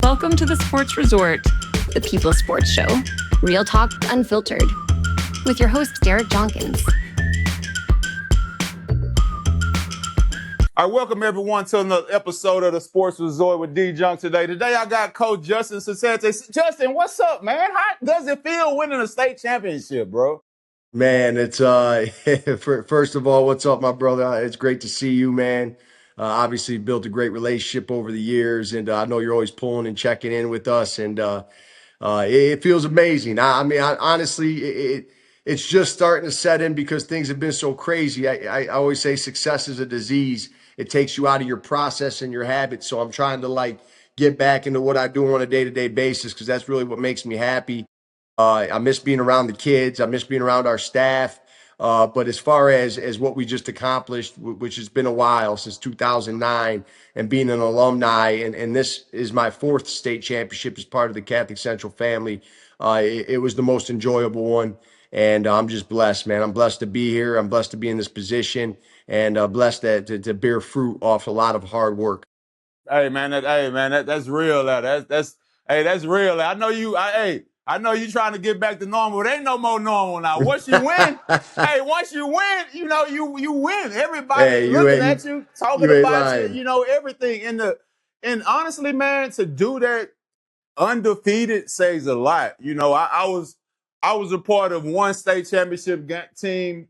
Welcome to the Sports Resort, the People's Sports Show. Real talk unfiltered. With your host, Derek Jonkins. All right, welcome everyone to another episode of the Sports Resort with D Junk today. Today I got Coach Justin Sasante. Justin, what's up, man? How does it feel winning a state championship, bro? Man, it's first of all, what's up, my brother? It's great to see you, man. Obviously built a great relationship over the years, and I know you're always pulling and checking in with us, and it feels amazing. Honestly, it's just starting to set in because things have been so crazy. I always say success is a disease. It takes you out of your process and your habits. So I'm trying to get back into what I do on a day-to-day basis because that's really what makes me happy. I miss being around the kids. I miss being around our staff. But as far as what we just accomplished, which has been a while since 2009, and being an alumni, and this is my fourth state championship as part of the Catholic Central family, it was the most enjoyable one. And I'm just blessed, man. I'm blessed to be here. I'm blessed to be in this position, and blessed to bear fruit off a lot of hard work. Hey, man, that's real. That's real. I know you trying to get back to normal. It ain't no more normal now. Once you win, you win. Everybody looking at you, talking about you, everything. And honestly, man, to do that undefeated says a lot. I was a part of one state championship team.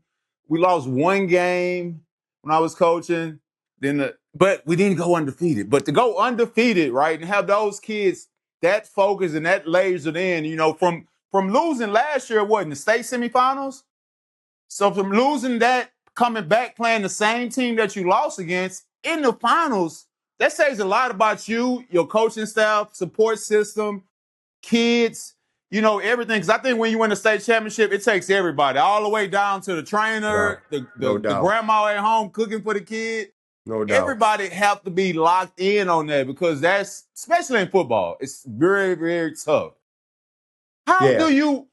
We lost one game when I was coaching. But we didn't go undefeated. But to go undefeated, right, and have those kids that focused and that lasered in, from losing last year, in the state semifinals? So from losing that, coming back, playing the same team that you lost against in the finals, that says a lot about you, your coaching staff, support system, kids, everything. Because I think when you win the state championship, it takes everybody, all the way down to the trainer, the grandma at home cooking for the kid. No doubt. Everybody have to be locked in on that because that's, especially in football, it's very, very tough. How do you,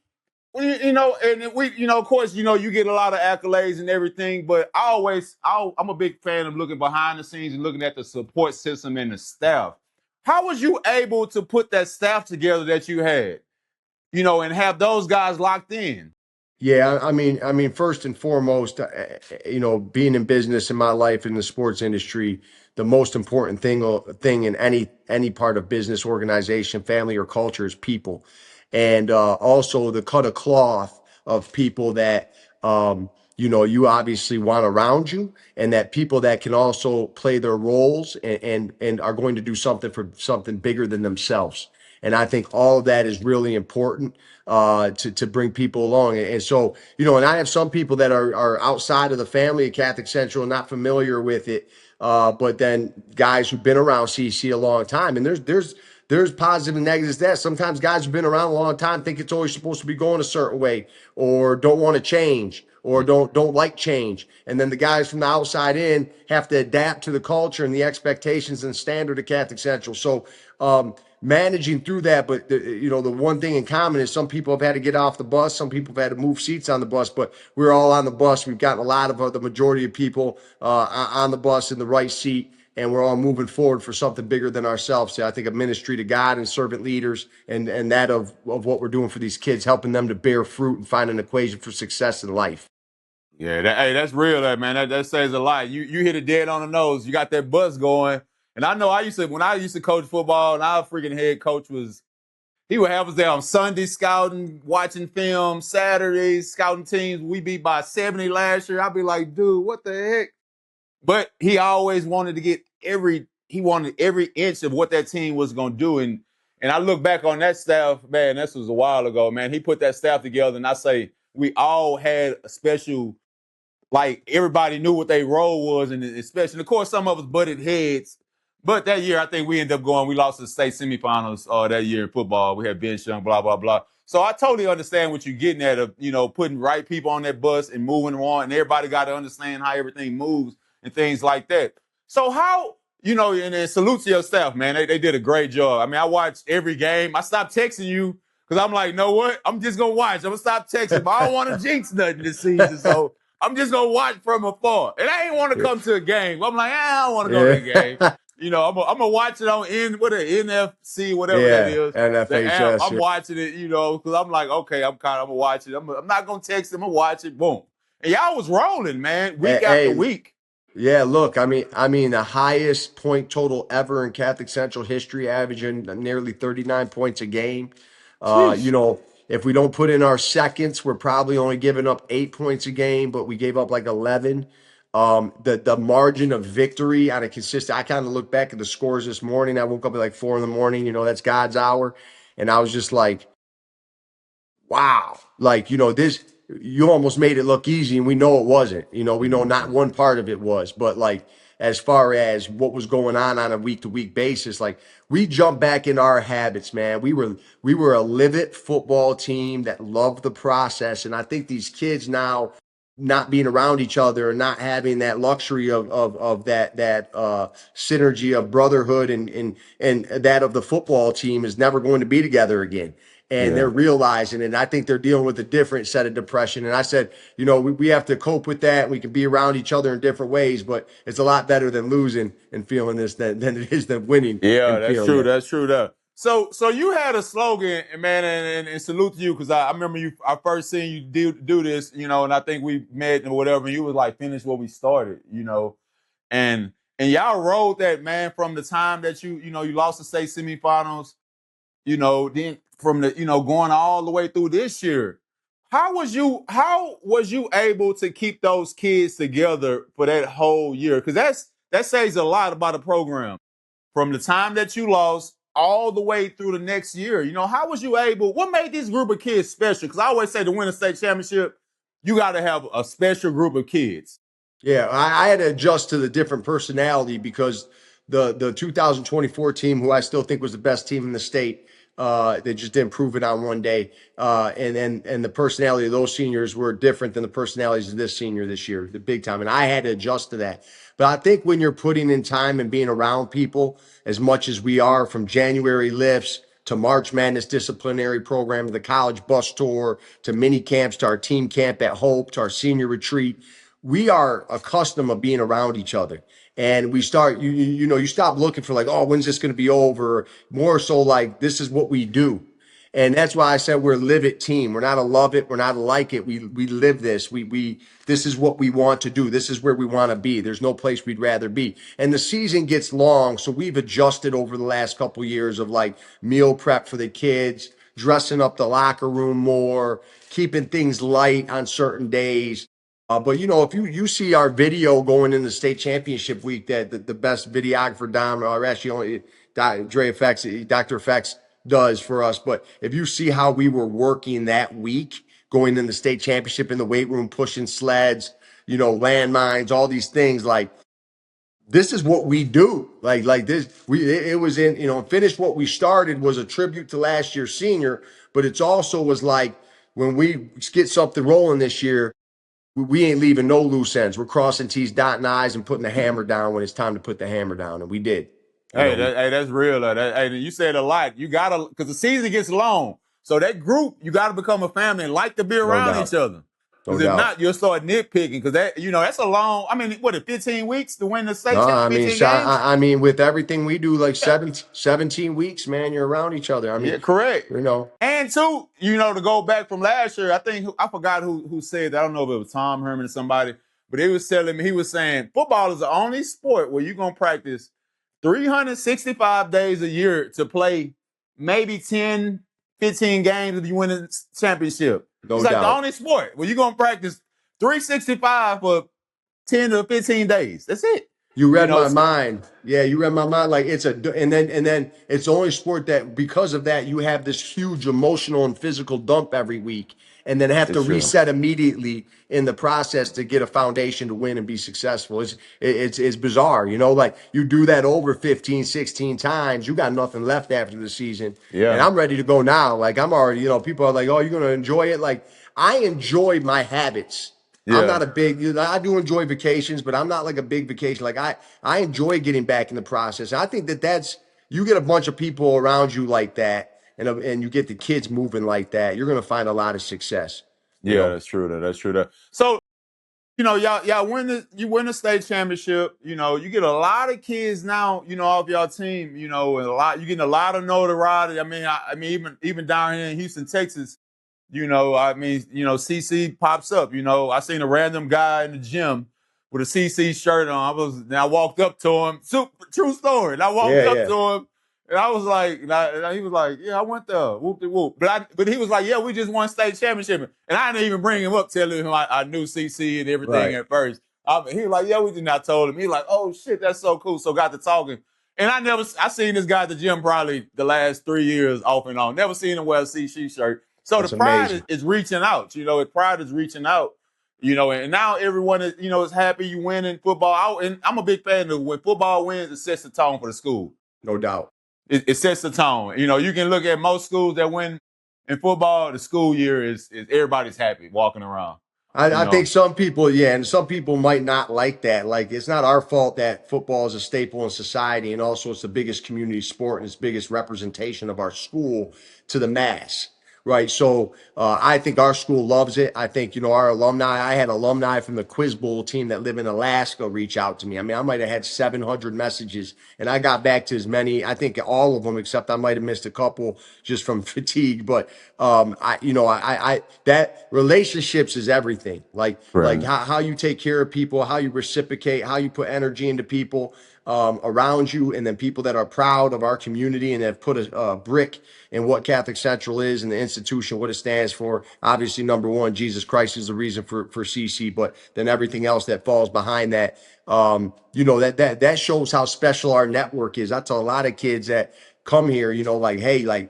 and we, of course, you get a lot of accolades and everything, but I'm a big fan of looking behind the scenes and looking at the support system and the staff. How was you able to put that staff together that you had, and have those guys locked in? Yeah, I mean, first and foremost, being in business in my life in the sports industry, the most important thing in any part of business, organization, family, or culture is people, and also the cut of cloth of people that you obviously want around you, and that people that can also play their roles and are going to do something for something bigger than themselves. And I think all of that is really important to bring people along. And so, and I have some people that are outside of the family at Catholic Central, not familiar with it, but then guys who've been around CC a long time. And there's positive and negatives to that. Sometimes guys who've been around a long time think it's always supposed to be going a certain way, or don't want to change, or don't like change. And then the guys from the outside in have to adapt to the culture and the expectations and standard of Catholic Central. So managing through that, but the one thing in common is some people have had to get off the bus, some people have had to move seats on the bus, but we're all on the bus. We've gotten a lot of the majority of people on the bus in the right seat, and we're all moving forward for something bigger than ourselves. So I think a ministry to God and servant leaders, and that of what we're doing for these kids, helping them to bear fruit and find an equation for success in life. Yeah, that's real, man. That says a lot. You hit it dead on the nose. You got that buzz going. And I know when I used to coach football, and our freaking head coach he would have us there on Sunday scouting, watching film, Saturdays scouting teams. We beat by 70 last year. I'd be like, dude, what the heck? But he always wanted to get every inch of what that team was going to do. And I look back on that staff, man, this was a while ago, man. He put that staff together, and I say we all had a special, everybody knew what their role was, and especially, of course, some of us butted heads. But that year, I think we ended up we lost the state semifinals that year in football. We had Ben Young, blah, blah, blah. So I totally understand what you're getting at of, putting right people on that bus and moving them on, and everybody got to understand how everything moves and things like that. So how, and then salute to your staff, man. They did a great job. I mean, I watched every game. I stopped texting you because I'm like, know what? I'm just going to watch. I'm going to stop texting, but I don't want to jinx nothing this season. So I'm just going to watch from afar. And I ain't want to come to a game. I'm like, I don't want to go to a game. I'm gonna watch it on what a NFC, whatever that Yeah, is, the app. NFHS. I'm Yeah. watching it, because I'm like, okay, I'm gonna watch it. I'm not gonna text him. I'm gonna watch it. Boom, and y'all was rolling, man, week after Hey, week. yeah, look, I mean, the highest point total ever in Catholic Central history, averaging nearly 39 points a game. You Sheesh. know, if we don't put in our seconds, we're probably only giving up 8 points a game, but we gave up like 11. The margin of victory on a consistent, I kind of look back at the scores this morning. I woke up at like 4 in the morning, that's God's hour. And I was just like, wow, like, this, you almost made it look easy, and we know it wasn't. We know not one part of it was, but like, as far as what was going on a week to week basis, like, we jumped back in our habits, man. We were a live-it football team that loved the process. And I think these kids now, not being around each other and not having that luxury of that synergy of brotherhood and that of the football team, is never going to be together again. And they're Yeah. realizing it. And I think they're dealing with a different set of depression. And I said, we have to cope with that. We can be around each other in different ways, but it's a lot better than losing and feeling this than it is than winning Yeah, and that's feeling true. it. That's true. Though. So you had a slogan, and man, and salute to you, because I remember I first seen you do this, and I think we met and whatever. And you was like, finish what we started, and y'all rode that, man, from the time that you lost the state semifinals, then from the going all the way through this year. How was you able to keep those kids together for that whole year? Because that says a lot about a program from the time that you lost all the way through the next year. How was you able? What made this group of kids special? Because I always say to win a state championship, you got to have a special group of kids. Yeah, I had to adjust to the different personality because the 2024 team, who I still think was the best team in the state, they just didn't prove it on one day. And the personality of those seniors were different than the personalities of this senior this year, the big time. And I had to adjust to that. But I think when you're putting in time and being around people as much as we are, from January lifts to March Madness disciplinary program, to the college bus tour, to mini camps, to our team camp at Hope, to our senior retreat, we are accustomed of being around each other. And we start, you stop looking for like, oh, when's this going to be over? More so like, this is what we do. And that's why I said we're a live it team. We're not a love it. We're not a like it. We live this. This is what we want to do. This is where we want to be. There's no place we'd rather be. And the season gets long. So we've adjusted over the last couple of years of like meal prep for the kids, dressing up the locker room more, keeping things light on certain days. But if you see our video going in the state championship week, that the best videographer Dom, or actually only Dre Effects, Dr. Effects does for us. But if you see how we were working that week, going in the state championship in the weight room, pushing sleds, landmines, all these things, like, this is what we do. Like this, it was in, finish what we started was a tribute to last year's senior, but it's also was like, when we get something rolling this year, we ain't leaving no loose ends. We're crossing T's, dotting I's, and putting the hammer down when it's time to put the hammer down. And we did. Hey, that's real. Hey, you said a lot. You gotta, because the season gets long. So that group, you gotta become a family and like to be No around each doubt. other. No Because if doubt. not, you'll start nitpicking. Because that's a long. I mean, what, 15 weeks to win the No, state champ? I mean, 15 games? I mean, with everything we do, like Yeah, 17 weeks, man, you're around each other. I mean, yeah, correct. you know, And two, to go back from last year, I forgot who said that. I don't know if it was Tom Herman or somebody, but he was saying football is the only sport where you're gonna practice 365 days a year to play maybe 10, 15 games if you win a championship. It's no like the doubt. only sport where you're gonna practice 365 for 10 to 15 days. That's it. You You read know, my so, mind. Yeah, you read my mind. Like, and then it's the only sport that, because of that, you have this huge emotional and physical dump every week, and then have to it's true. reset immediately in the process to get a foundation to win and be successful. It's bizarre, like, you do that over 15, 16 times, you got nothing left after the season. And Yeah. I'm ready to go now. Like, I'm already, people are like, oh, you're gonna enjoy it. Like, I enjoy my habits. I'm Yeah. not a big, I do enjoy vacations, but I'm not like a big vacation. Like, I enjoy getting back in the process. And I think you get a bunch of people around you like that, and you get the kids moving like that, you're going to find a lot of success, you Yeah, know? that's true. That's true. So you win the state championship. You get a lot of kids now, off your team, and you're getting a lot of notoriety. I mean, even down here in Houston, Texas, CC pops up. I seen a random guy in the gym with a CC shirt on. I walked up to him. True story. And I walked Yeah, up yeah. to him, and I was like, and he was like, yeah, I went there. Whoop de whoop. But he was like, yeah, we just won state championship, and I didn't even bring him up, telling him I knew CC and everything Right. at first. He was like, yeah, we did not told him. He like, oh shit, that's so cool. So got to talking. And I seen this guy at the gym probably the last 3 years off and on. Never seen him wear a CC shirt. So the That's pride amazing. is reaching out. Pride is reaching out. And now everyone is happy you win in football. And I'm a big fan of when football wins, it sets the tone for the school. No doubt. It sets the tone. You can look at most schools that win in football. The school year is everybody's happy walking around. You I think know, some people, yeah, and some people might not like that. Like, it's not our fault that football is a staple in society, and also it's the biggest community sport and it's biggest representation of our school to the mass, right? So I think our school loves it. I think, our alumni, I had alumni from the Quiz Bowl team that live in Alaska reach out to me. I mean, I might have had 700 messages, and I got back to as many, I think all of them, except I might have missed a couple just from fatigue. But that relationships is everything. Like right. how you take care of people, how you reciprocate, how you put energy into people around you, and then people that are proud of our community and have put a brick in what Catholic Central is and the institution, what it stands for. Obviously, number one, Jesus Christ is the reason for CC, but then everything else that falls behind that. That shows how special our network is. I tell a lot of kids that come here, like, hey, like,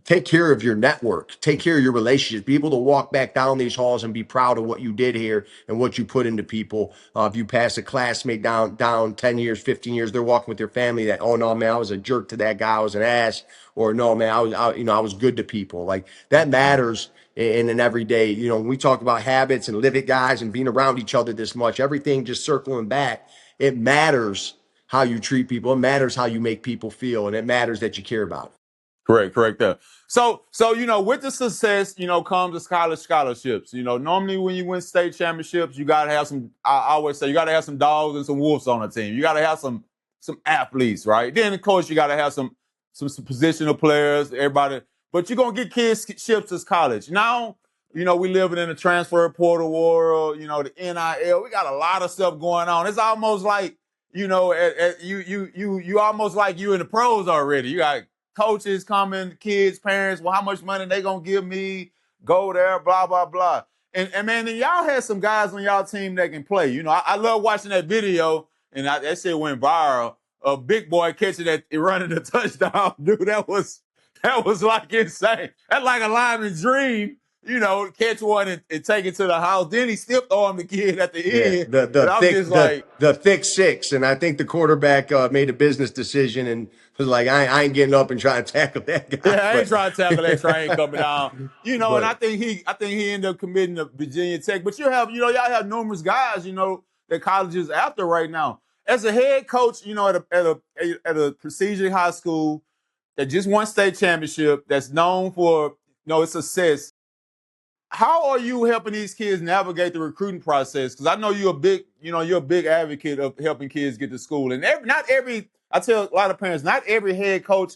take care of your network, take care of your relationships, be able to walk back down these halls and be proud of what you did here and what you put into people. If you pass a classmate down 10 years, 15 years, they're walking with their family that, oh no, man, I was a jerk to that guy, I was an ass, or no, man, I was good to people. Like, that matters in an everyday, when we talk about habits and live it, guys, and being around each other this much, everything just circling back, it matters how you treat people. It matters how you make people feel, and it matters that you care about it. Correct there. So with the success, comes the college scholarships. Normally when you win state championships, you gotta have some. I always say you gotta have some dogs and some wolves on the team. You gotta have some athletes, right? Then of course you gotta have some positional players. Everybody, but you're gonna get kids ships to college. Now, we living in a transfer portal world. The NIL. We got a lot of stuff going on. It's almost like you almost like you in the pros already. You got coaches coming, kids, parents, well, how much money they gonna give me? Go there, blah, blah, blah. And man, then y'all had some guys on y'all team that can play. I love watching that video, and that shit went viral. A big boy catching that running the touchdown, dude. That was like insane. That's like a lineman's dream. Catch one and take it to the house. Then he still throw him the kid at the Yeah, end. the And the I'm thick just like, the thick six, and I think the quarterback made a business decision and was like, I ain't getting up and trying to tackle that guy. yeah, I ain't But trying to tackle that train coming down. And I but think he ended up committing to Virginia Tech. But y'all have numerous guys, that colleges after right now. As a head coach, at a prestigious high school that just won state championship, that's known for its success. How are you helping these kids navigate the recruiting process? Because I know you're a big advocate of helping kids get to school. And I tell a lot of parents, not every head coach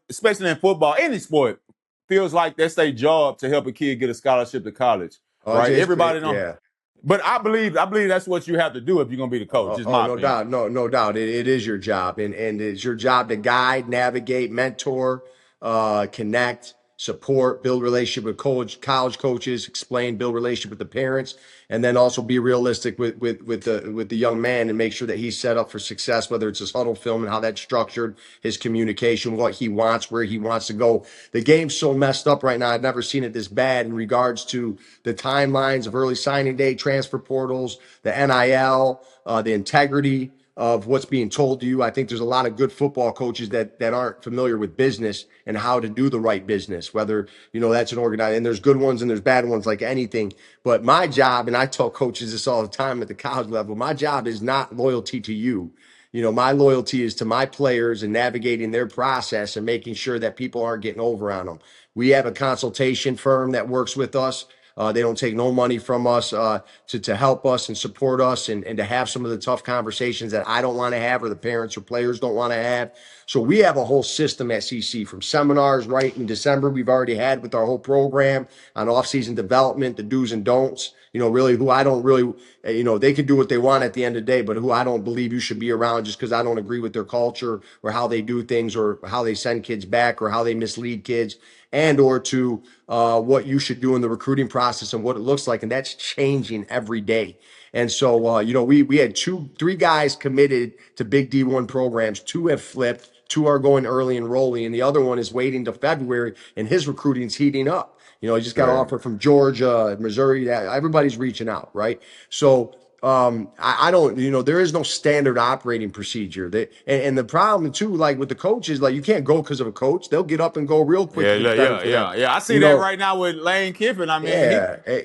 especially in football, any sport, feels like that's their job to help a kid get a scholarship to college, right? Everybody don't. yeah. But I believe that's what you have to do if you're gonna be the coach. Is my No opinion. doubt, no doubt. It is your job, and it's your job to guide, navigate, mentor, connect, support, build relationship with college coaches, explain, build relationship with the parents, and then also be realistic with the young man and make sure that he's set up for success. Whether it's his huddle film and how that's structured, his communication, what he wants, where he wants to go. The game's so messed up right now. I've never seen it this bad in regards to the timelines of early signing day, transfer portals, the NIL, the integrity of what's being told to you. I think there's a lot of good football coaches that aren't familiar with business and how to do the right business, whether, that's an organized, and there's good ones and there's bad ones like anything. But my job, and I tell coaches this all the time at the college level, my job is not loyalty to you. My loyalty is to my players and navigating their process and making sure that people aren't getting over on them. We have a consultation firm that works with us. They don't take no money from us to help us and support us and to have some of the tough conversations that I don't want to have or the parents or players don't want to have. So we have a whole system at CC from seminars right in December we've already had with our whole program on off-season development, the do's and don'ts. Really who I don't really, they can do what they want at the end of the day, but who I don't believe you should be around just because I don't agree with their culture or how they do things or how they send kids back or how they mislead kids and or to what you should do in the recruiting process and what it looks like. And that's changing every day. And so, we had three guys committed to big D1 programs. Two have flipped. Two are going early enrolling, and the other one is waiting till February, and his recruiting's heating up. He just got an offer from Georgia, Missouri. Everybody's reaching out, right? So I don't, there is no standard operating procedure. And the problem too, like with the coaches, like you can't go because of a coach. They'll get up and go real quickly. Yeah. I see that right now with Lane Kiffin. I mean,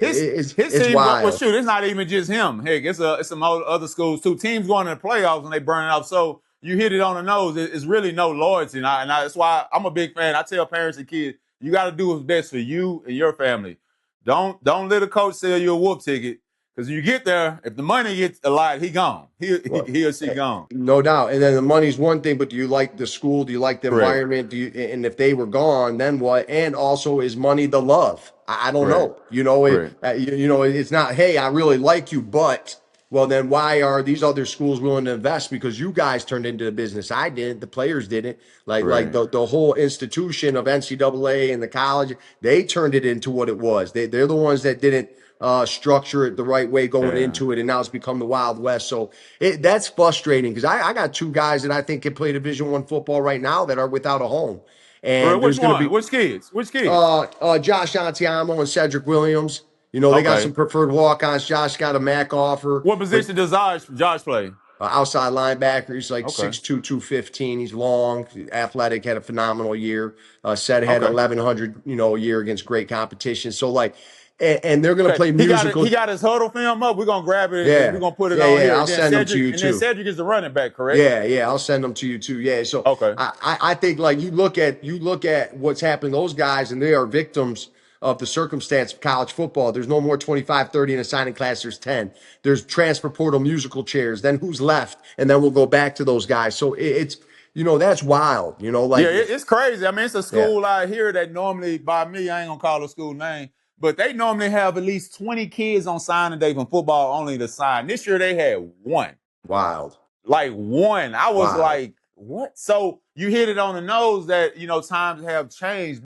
his team. Wild. Well, shoot, it's not even just him. Heck, it's some other schools too. Teams going to the playoffs and they burn it up. So you hit it on the nose. It's really no loyalty, and that's why I'm a big fan. I tell parents and kids, you got to do what's best for you and your family. Don't let a coach sell you a whoop ticket. Because you get there, if the money gets a lot, he gone. He or she gone. No doubt. And then the money's one thing, but do you like the school? Do you like the Correct. environment? And if they were gone, then what? And also, is money the love? I don't know. It's not, hey, I really like you, but well, then why are these other schools willing to invest? Because you guys turned into the business. I didn't. The players didn't. Like the whole institution of NCAA and the college, they turned it into what it was. They're the ones that didn't structure it the right way going into it, and now it's become the Wild West. So that's frustrating because I got two guys that I think can play Division I football right now that are without a home. And which one? Which kids? Josh Antiamo and Cedric Williams. They got some preferred walk-ons. Josh got a MAC offer. What position does Josh play? Outside linebacker. He's like 6'2", 215. He's long, athletic, had a phenomenal year. Said had 1,100, a year against great competition. So and they're going to play musical. He got his huddle film up. We're going to grab it. Yeah. We're going to put it on here. I'll send them to you too. And then Cedric is the running back, correct? Yeah. I'll send them to you too. Yeah. So I think like you look at what's happened to those guys, and they are victims of the circumstance of college football. There's no more 25, 30 in a signing class. There's 10. There's transfer portal musical chairs. Then who's left? And then we'll go back to those guys. So it's that's wild. It's crazy. I mean, it's a school out here that normally, by me, I ain't gonna call the school name, but they normally have at least 20 kids on signing day from football only to sign. This year they had one. Wild. Like one. I was like, what? So you hit it on the nose that, times have changed.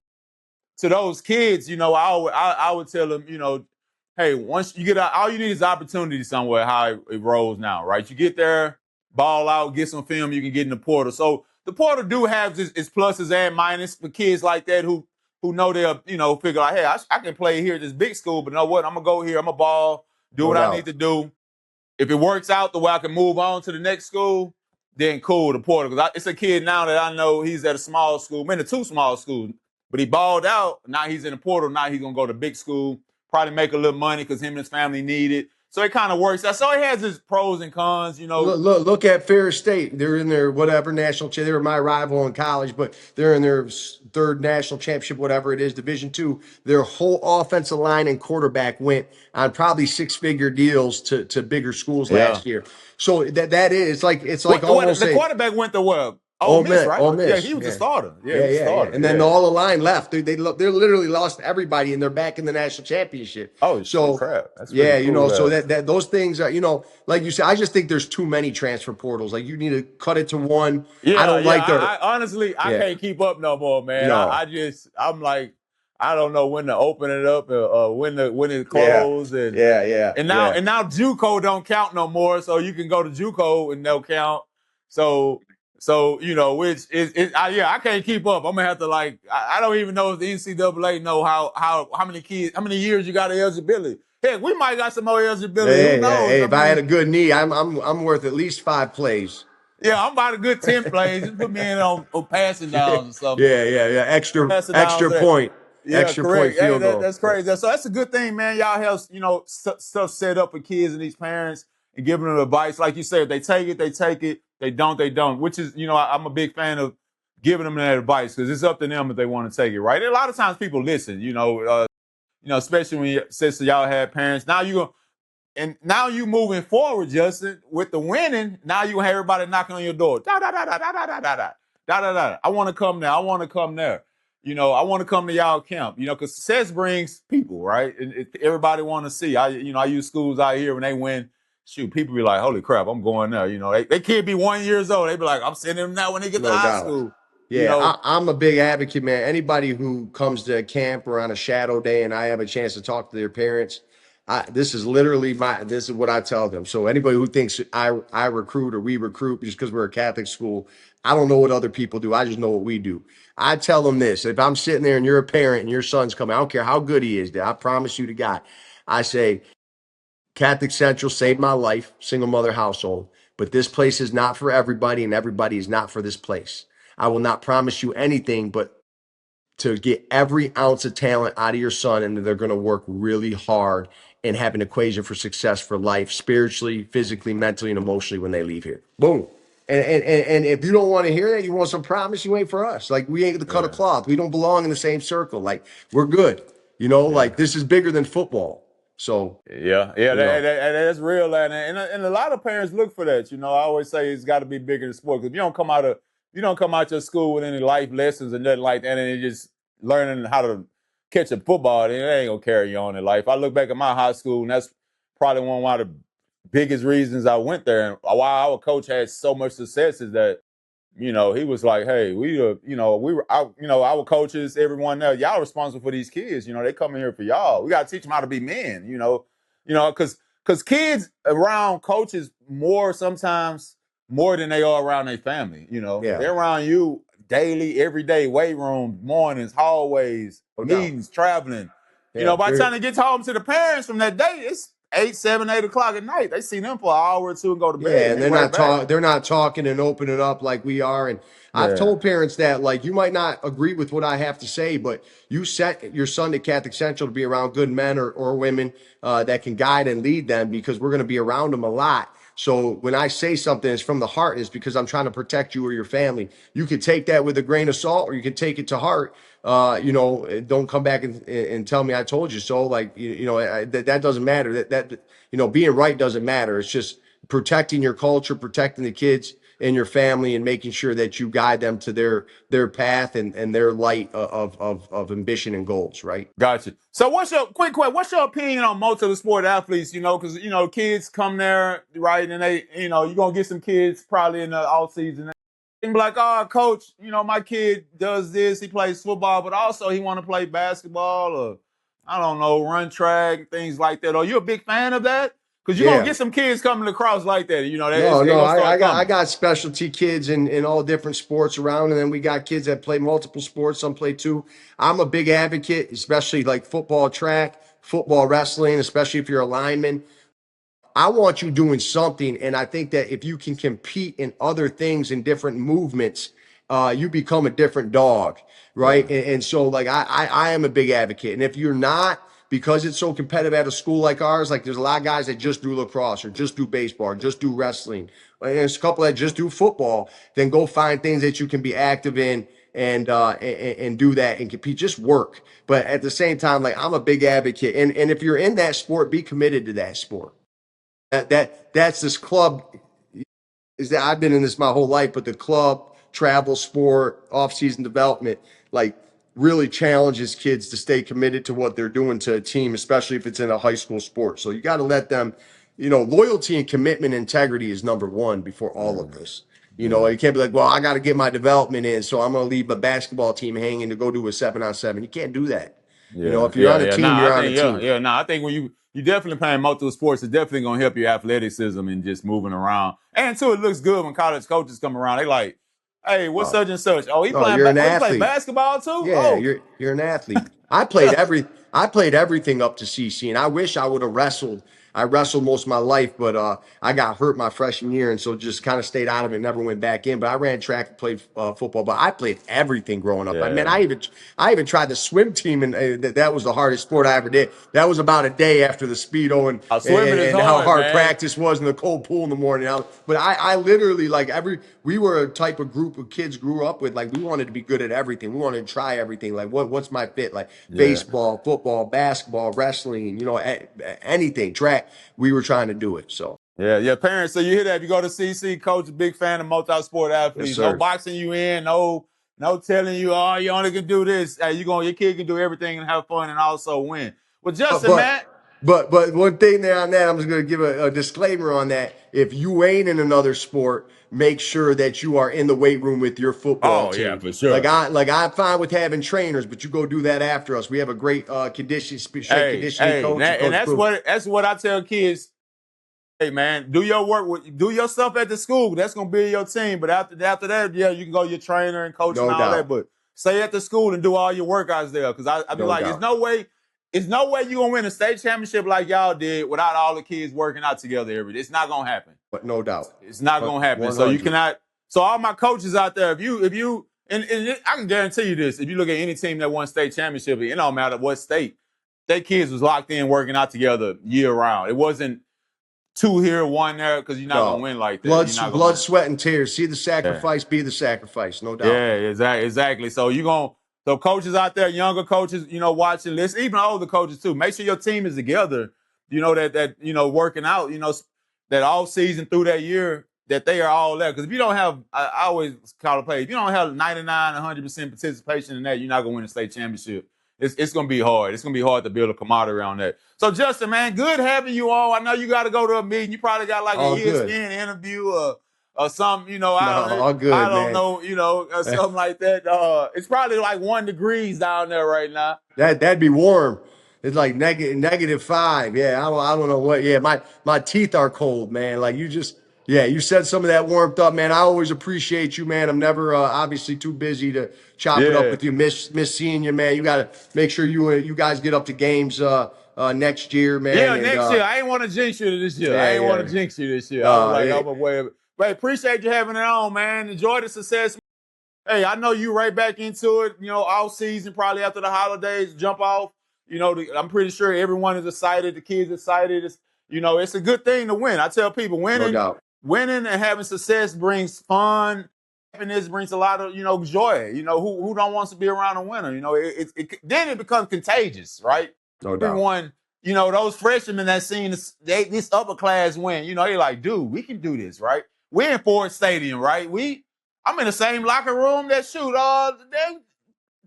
To those kids, I would tell them, hey, once you get out, all you need is opportunity somewhere, how it rolls now, right? You get there, ball out, get some film, you can get in the portal. So the portal do have its pluses and minuses for kids like that who know they'll, figure like, hey, I can play here at this big school, but you know what? I'm going to go here, I'm going to ball, do what I need to do. If it works out the way I can move on to the next school, then cool, the portal. Because it's a kid now that I know he's at a small school, maybe two small schools, but he balled out. Now he's in the portal. Now he's going to go to big school, probably make a little money because him and his family need it. So it kind of works out. So it has its pros and cons, Look at Ferris State. They're in their whatever national championship. They were my rival in college, but they're in their third national championship, whatever it is, Division II. Their whole offensive line and quarterback went on probably six-figure deals to bigger schools last year. So that is it's like almost the quarterback went to what? Ole Miss, right? Ole Miss. Yeah, he was the starter. Yeah. And then all the line left. They literally lost everybody, and they're back in the national championship. Oh, so crap. That's cool, so that those things are, like you said, I just think there's too many transfer portals. Like you need to cut it to one. Yeah, I honestly, I can't keep up no more, man. No. I'm like, I don't know when to open it up or when it close. And now JUCO don't count no more, so you can go to JUCO and they'll count. So which is I can't keep up. I'm gonna have to I don't even know if the NCAA know how many years you got eligibility. Heck, we might got some more eligibility. Who knows? If I had a good knee, I'm worth at least 5 plays. Yeah, I'm about a good 10 plays. Just put me in on passing downs or something. Yeah. Extra point. Yeah, extra correct. point field goal. That's crazy. So that's a good thing, man. Y'all have stuff set up for kids and these parents and giving them advice. Like you said, if they take it, they take it. They don't. Which is, I'm a big fan of giving them that advice because it's up to them if they want to take it, right? And a lot of times people listen, especially when since y'all had parents. Now you moving forward, Justin, with the winning. Now you have everybody knocking on your door. Da da da da da da da da da da da da. I want to come there. I want to come there. I want to come to y'all camp. Because success brings people, right? Everybody want to see. I use schools out here when they win. Shoot, people be like, "Holy crap, I'm going there." They can't be 1 year old. They be like, "I'm sending them now when they get to No high doubt. school." You Yeah, know, I'm a big advocate, man. Anybody who comes to camp or on a shadow day and I have a chance to talk to their parents, this is literally this is what I tell them. So anybody who thinks I recruit or we recruit just because we're a Catholic school, I don't know what other people do. I just know what we do. I tell them this: if I'm sitting there and you're a parent and your son's coming, I don't care how good he is. I promise you to God, I say Catholic Central saved my life, single mother household, but this place is not for everybody and everybody is not for this place. I will not promise you anything, but to get every ounce of talent out of your son, and they're going to work really hard and have an equation for success for life, spiritually, physically, mentally, and emotionally when they leave here. Boom. And if you don't want to hear that, you want some promise, you ain't for us. Like, we ain't the cut of yeah. cloth. We don't belong in the same circle. Like, we're good. Yeah. Like, this is bigger than football. So, Yeah, that's real, and a lot of parents look for that. I always say it's got to be bigger than sport because you don't come out your school with any life lessons and nothing like that, and you're just learning how to catch a football. Then it ain't gonna carry you on in life. I look back at my high school, and that's probably one of the biggest reasons I went there. And why our coach had so much success is that he was like, "Hey, our coaches, everyone there, y'all responsible for these kids. They come in here for y'all. We got to teach them how to be men. Because kids around coaches sometimes more than they are around their family. yeah, They're around you daily, every day, weight room, mornings, hallways, no doubt. meetings, traveling. Yeah, By the time they get home to the parents from that day, it's 8, 7, 8 o'clock at night. They see them for an hour or two and go to bed, yeah, and and they right back. they're not talking and opening up like we are. And I've Yeah. told parents that, like, you might not agree with what I have to say, but you set your son to Catholic Central to be around good men or women that can guide and lead them, because we're going to be around them a lot. So when I say something, it's from the heart, it's because I'm trying to protect you or your family. You could take that with a grain of salt, or you could take it to heart. Don't come back and tell me I told you so. Like, that doesn't matter. Being right doesn't matter. It's just protecting your culture, protecting the kids and your family, and making sure that you guide them to their path and their light of ambition and goals, right? Gotcha. So what's your quick question? What's your opinion on multiple sport athletes? Because kids come there, right? And they, you're gonna get some kids probably in the off season. And be like, oh, coach, my kid does this, he plays football, but also he wanna play basketball or I don't know, run track, things like that. Are you a big fan of that? Because you're gonna Yeah. get some kids coming across like that. No, They're no, gonna I start got I coming. got specialty kids in all different sports around, and then we got kids that play multiple sports. Some play two. I'm a big advocate, especially like football, track, football, wrestling, especially if you're a lineman. I want you doing something. And I think that if you can compete in other things in different movements, you become a different dog, right? Yeah. And so, like, I am a big advocate. And if you're not, because it's so competitive at a school like ours, like, there's a lot of guys that just do lacrosse or just do baseball or just do wrestling. And there's a couple that just do football. Then go find things that you can be active in and do that and compete. Just work. But at the same time, like, I'm a big advocate. And if you're in that sport, be committed to that sport. That's this club is that I've been in this my whole life, but the club, travel, sport, off-season development, like, really challenges kids to stay committed to what they're doing to a team, especially if it's in a high school sport. So you got to let them, loyalty and commitment, integrity is number one before all Yeah. of this. Yeah. You can't be like, well, I got to get my development in, so I'm going to leave a basketball team hanging to go do a 7-on-7. You can't do that. Yeah, If you're yeah, on a yeah. team, Nah, you're I on a think yeah, team. yeah. Nah, I think when you definitely playing multiple sports, it's definitely gonna help your athleticism and just moving around. And too, it looks good when college coaches come around. They like, hey, what's Uh, such and such? Oh, no, you're an he playing athlete. basketball too? Yeah, Oh, you're an athlete. I played everything up to CC, and I wish I would have wrestled I wrestled most of my life, but I got hurt my freshman year, and so just kind of stayed out of it, never went back in. But I ran track and played football, but I played everything growing up. I mean, Yeah. I even tried the swim team, and that was the hardest sport I ever did. That was about a day after the speedo Swimming is and how hard, hard man. practice was in the cold pool in the morning. But I literally like we were a type of group of kids grew up with, like we wanted to be good at everything. We wanted to try everything. Like what's my fit? Like baseball, football, basketball, wrestling, anything, track. We were trying to do it. So Yeah. Parents, so you hear that? If you go to CC, coach, a big fan of multi-sport athletes. yes, No sir. boxing you in, no telling you, oh, you only can do this. Hey, your kid can do everything and have fun and also win. Well, Justin, man. But one thing there on that, I'm just going to give a disclaimer on that. If you ain't in another sport, make sure that you are in the weight room with your football team. Yeah, for sure. I'm fine with having trainers, but you go do that after us. We have a great conditioning coach. And that's what I tell kids. Hey man, do your work. Do your stuff at the school. That's gonna build your team. But after that, yeah, you can go your trainer and coach and all that. But stay at the school and do all your workouts there. Because I be like, there's no way you gonna win a state championship like y'all did without all the kids working out together every day. It's not gonna happen. But no doubt, it's not gonna happen. 100. So you cannot. So all my coaches out there, if you and I can guarantee you this: if you look at any team that won state championship, it don't matter what state, their kids was locked in working out together year round. It wasn't 2 here, 1 there, because you're not gonna win like that. Blood, sweat, and tears. See the sacrifice, be the sacrifice, no doubt. Yeah, exactly. So so coaches out there, younger coaches, watching this, even older coaches too. Make sure your team is together. That working out. That all season through that year that they are all there. Because if you don't have, I always call it play. If you don't have 99, 100% participation in that, you're not gonna win a state championship. It's going to be hard. It's going to be hard to build a camaraderie on that. So, Justin, man, good having you on. I know you got to go to a meeting. You probably got like an ESPN interview or something, all good, I don't man. know, or something like that. It's probably like 1 degree down there right now. That'd be warm. It's like -5. Yeah, I don't know what. Yeah, my teeth are cold, man. Like you said some of that warmth up, man. I always appreciate you, man. I'm never obviously too busy to chop it up with you. Miss seeing you, man. You got to make sure you guys get up to games next year, man. Yeah, next year. I ain't want to jinx you this year. I ain't want to jinx you this year. I was like, I'm aware of it. But appreciate you having it on, man. Enjoy the success. Hey, I know you right back into it, all season, probably after the holidays, jump off. I'm pretty sure everyone is excited. The kids excited. It's a good thing to win. I tell people winning and having success brings fun. Happiness brings a lot of, joy. Who don't want to be around a winner? Then it becomes contagious, right? No doubt. Everyone, those freshmen that seen this upper class win, they're like, dude, we can do this, right? We're in Ford Stadium, right? I'm in the same locker room that the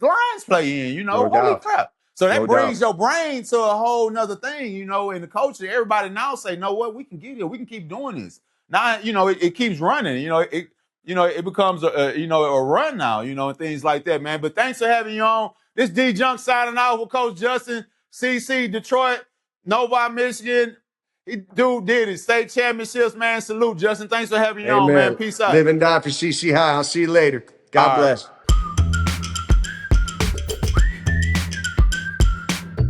Lions play in, holy crap. So that brings your brain to a whole nother thing, and the coach and everybody now say, know what, we can get here. We can keep doing this. Now, it keeps running, it becomes a run now, and things like that, man. But thanks for having you on. This D Junk signing out with Coach Justin, CC, Detroit, Novi, Michigan. Dude did it. State championships, man. Salute, Justin. Thanks for having you on, man. Peace out. Live and die for CC High. I'll see you later. God bless.